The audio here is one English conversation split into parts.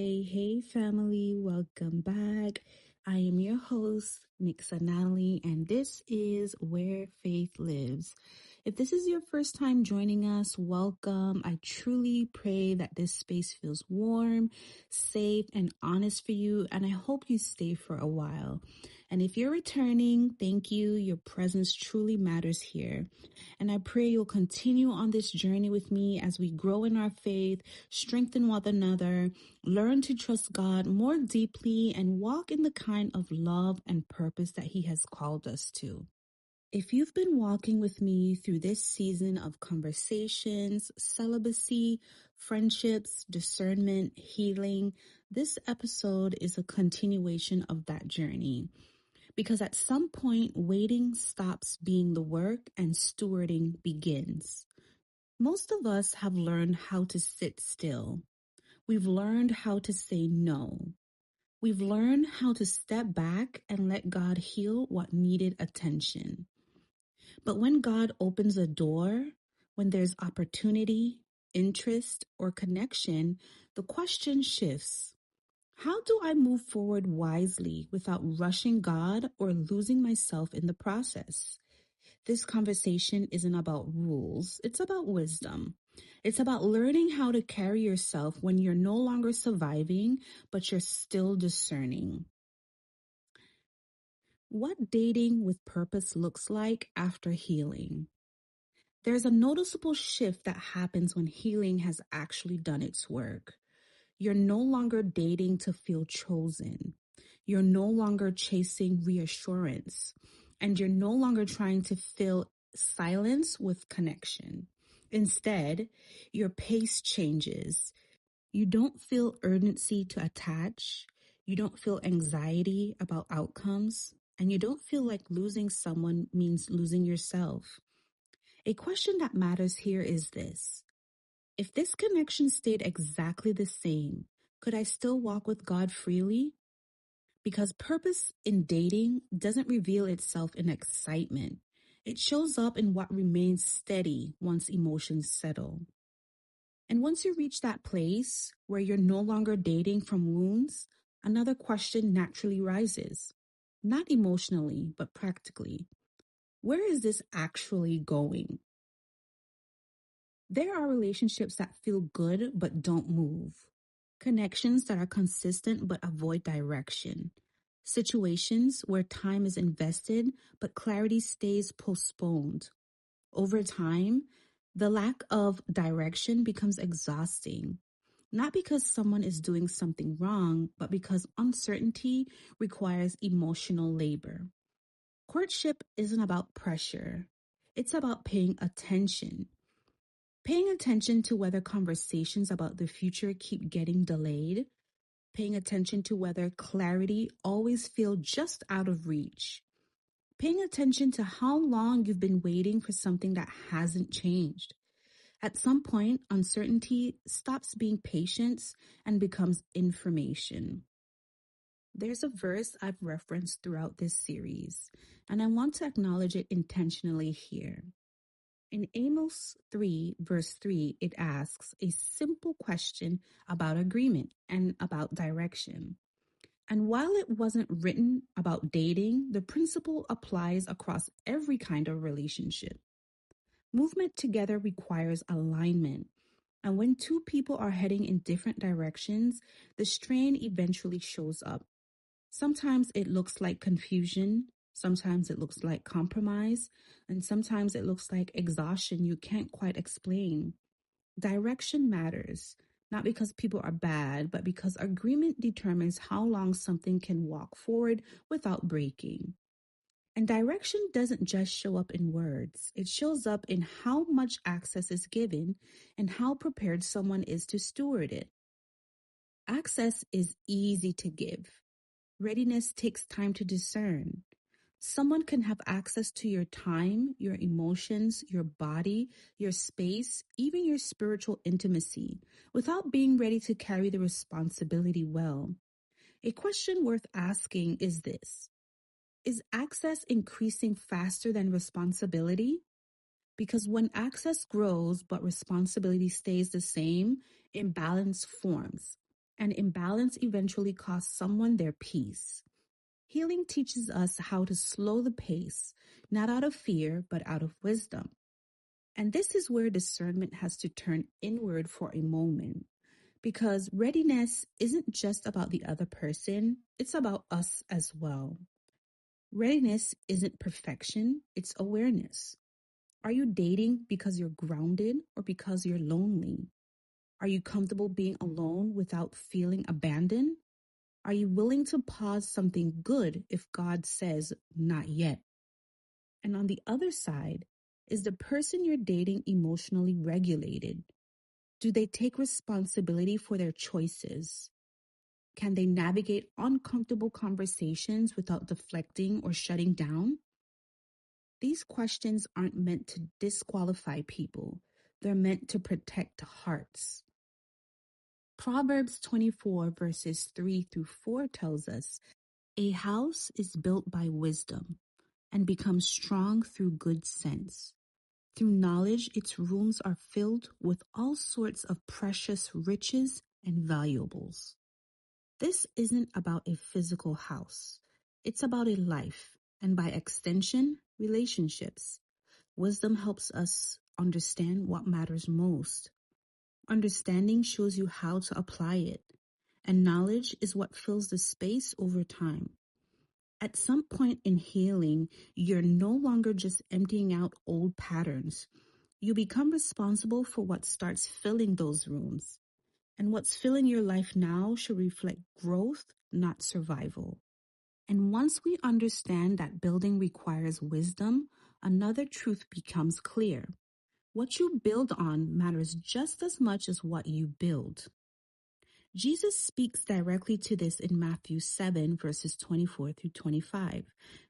Hey, family, welcome back. I am your host, Nixa Natalie, and this is Where Faith Lives. If this is your first time joining us, welcome. I truly pray that this space feels warm, safe, and honest for you, and I hope you stay for a while. And if you're returning, thank you. Your presence truly matters here. And I pray you'll continue on this journey with me as we grow in our faith, strengthen one another, learn to trust God more deeply, and walk in the kind of love and purpose that He has called us to. If you've been walking with me through this season of conversations, celibacy, friendships, discernment, healing, this episode is a continuation of that journey. Because at some point, waiting stops being the work and stewarding begins. Most of us have learned how to sit still. We've learned how to say no. We've learned how to step back and let God heal what needed attention. But when God opens a door, when there's opportunity, interest, or connection, the question shifts. How do I move forward wisely without rushing God or losing myself in the process? This conversation isn't about rules. It's about wisdom. It's about learning how to carry yourself when you're no longer surviving, but you're still discerning. What dating with purpose looks like after healing. There's a noticeable shift that happens when healing has actually done its work. You're no longer dating to feel chosen. You're no longer chasing reassurance. And you're no longer trying to fill silence with connection. Instead, your pace changes. You don't feel urgency to attach. You don't feel anxiety about outcomes. And you don't feel like losing someone means losing yourself. A question that matters here is this. If this connection stayed exactly the same, could I still walk with God freely? Because purpose in dating doesn't reveal itself in excitement. It shows up in what remains steady once emotions settle. And once you reach that place where you're no longer dating from wounds, another question naturally rises. Not emotionally, but practically. Where is this actually going? There are relationships that feel good but don't move. Connections that are consistent but avoid direction. Situations where time is invested but clarity stays postponed. Over time, the lack of direction becomes exhausting. Not because someone is doing something wrong, but because uncertainty requires emotional labor. Courtship isn't about pressure. It's about paying attention. Paying attention to whether conversations about the future keep getting delayed. Paying attention to whether clarity always feels just out of reach. Paying attention to how long you've been waiting for something that hasn't changed. At some point, uncertainty stops being patience and becomes information. There's a verse I've referenced throughout this series, and I want to acknowledge it intentionally here. In Amos 3, verse 3, it asks a simple question about agreement and about direction. And while it wasn't written about dating, the principle applies across every kind of relationship. Movement together requires alignment. And when two people are heading in different directions, the strain eventually shows up. Sometimes it looks like confusion. Sometimes it looks like compromise. And sometimes it looks like exhaustion you can't quite explain. Direction matters, not because people are bad, but because agreement determines how long something can walk forward without breaking. And direction doesn't just show up in words. It shows up in how much access is given and how prepared someone is to steward it. Access is easy to give. Readiness takes time to discern. Someone can have access to your time, your emotions, your body, your space, even your spiritual intimacy, without being ready to carry the responsibility well. A question worth asking is this. Is access increasing faster than responsibility? Because when access grows but responsibility stays the same, imbalance forms. and imbalance eventually costs someone their peace. Healing teaches us how to slow the pace, not out of fear, but out of wisdom. And this is where discernment has to turn inward for a moment, because readiness isn't just about the other person, it's about us as well. Readiness isn't perfection, it's awareness. Are you dating because you're grounded or because you're lonely? Are you comfortable being alone without feeling abandoned? Are you willing to pause something good if God says not yet? And on the other side, is the person you're dating emotionally regulated? Do they take responsibility for their choices? Can they navigate uncomfortable conversations without deflecting or shutting down? These questions aren't meant to disqualify people. They're meant to protect hearts. Proverbs 24 verses 3 through 4 tells us, a house is built by wisdom and becomes strong through good sense. Through knowledge, its rooms are filled with all sorts of precious riches and valuables. This isn't about a physical house. It's about a life, and by extension, relationships. Wisdom helps us understand what matters most. Understanding shows you how to apply it, and knowledge is what fills the space over time. At some point in healing, you're no longer just emptying out old patterns. You become responsible for what starts filling those rooms. And what's filling your life now should reflect growth, not survival. And once we understand that building requires wisdom, another truth becomes clear. What you build on matters just as much as what you build. Jesus speaks directly to this in Matthew 7, verses 24 through 25,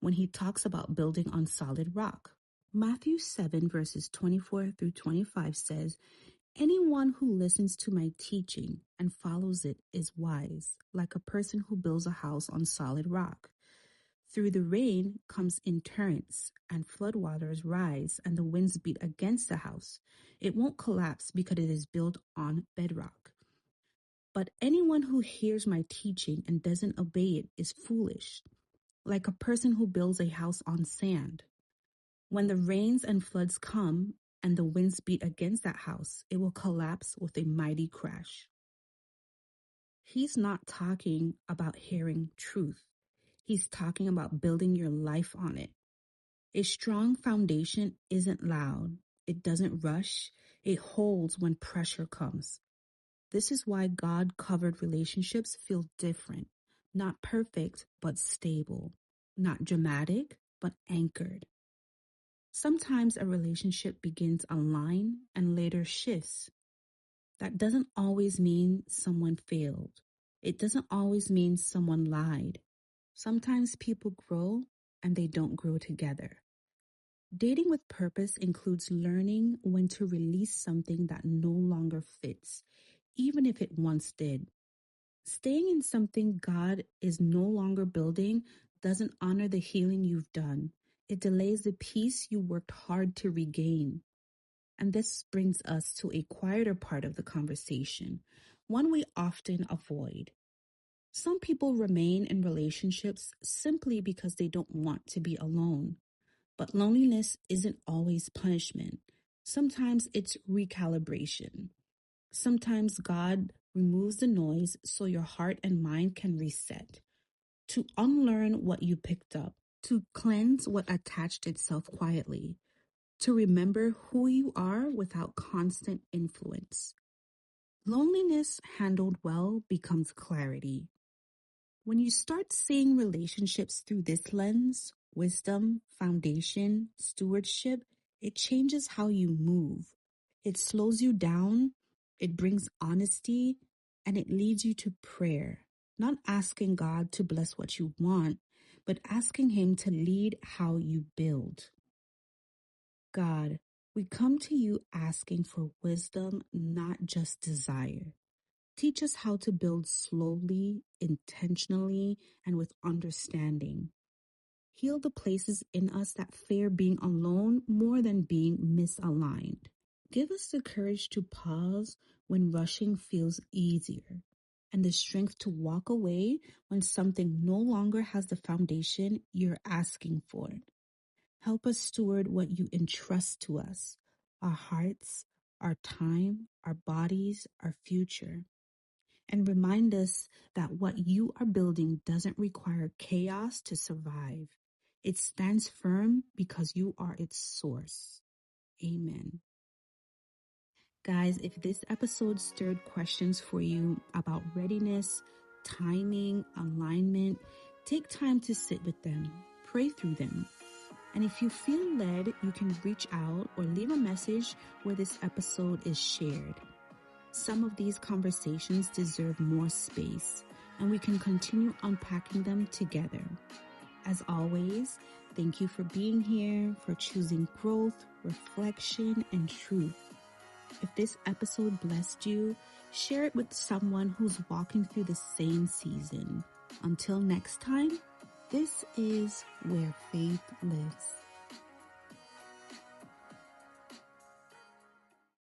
when he talks about building on solid rock. Matthew 7, verses 24 through 25 says, anyone who listens to my teaching and follows it is wise, like a person who builds a house on solid rock. Through the rain comes in torrents, and floodwaters rise, and the winds beat against the house. It won't collapse because it is built on bedrock. But anyone who hears my teaching and doesn't obey it is foolish, like a person who builds a house on sand. When the rains and floods come and the winds beat against that house, it will collapse with a mighty crash. He's not talking about hearing truth. He's talking about building your life on it. A strong foundation isn't loud. It doesn't rush. It holds when pressure comes. This is why God-covered relationships feel different. Not perfect, but stable. Not dramatic, but anchored. Sometimes a relationship begins online and later shifts. That doesn't always mean someone failed. It doesn't always mean someone lied. Sometimes people grow and they don't grow together. Dating with purpose includes learning when to release something that no longer fits, even if it once did. Staying in something God is no longer building doesn't honor the healing you've done. It delays the peace you worked hard to regain. And this brings us to a quieter part of the conversation, one we often avoid. Some people remain in relationships simply because they don't want to be alone. But loneliness isn't always punishment. Sometimes it's recalibration. Sometimes God removes the noise so your heart and mind can reset, to unlearn what you picked up, to cleanse what attached itself quietly, to remember who you are without constant influence. Loneliness handled well becomes clarity. When you start seeing relationships through this lens, wisdom, foundation, stewardship, it changes how you move. It slows you down, it brings honesty, and it leads you to prayer. Not asking God to bless what you want, but asking Him to lead how you build. God, we come to you asking for wisdom, not just desire. Teach us how to build slowly, intentionally, and with understanding. Heal the places in us that fear being alone more than being misaligned. Give us the courage to pause when rushing feels easier, and the strength to walk away when something no longer has the foundation you're asking for. Help us steward what you entrust to us, our hearts, our time, our bodies, our future. And remind us that what you are building doesn't require chaos to survive. It stands firm because you are its source. Amen. Guys, if this episode stirred questions for you about readiness, timing, alignment, take time to sit with them, pray through them. And if you feel led, you can reach out or leave a message where this episode is shared. Some of these conversations deserve more space, and we can continue unpacking them together. As always, thank you for being here, for choosing growth, reflection, and truth. If this episode blessed you, share it with someone who's walking through the same season. Until next time, this is where faith lives.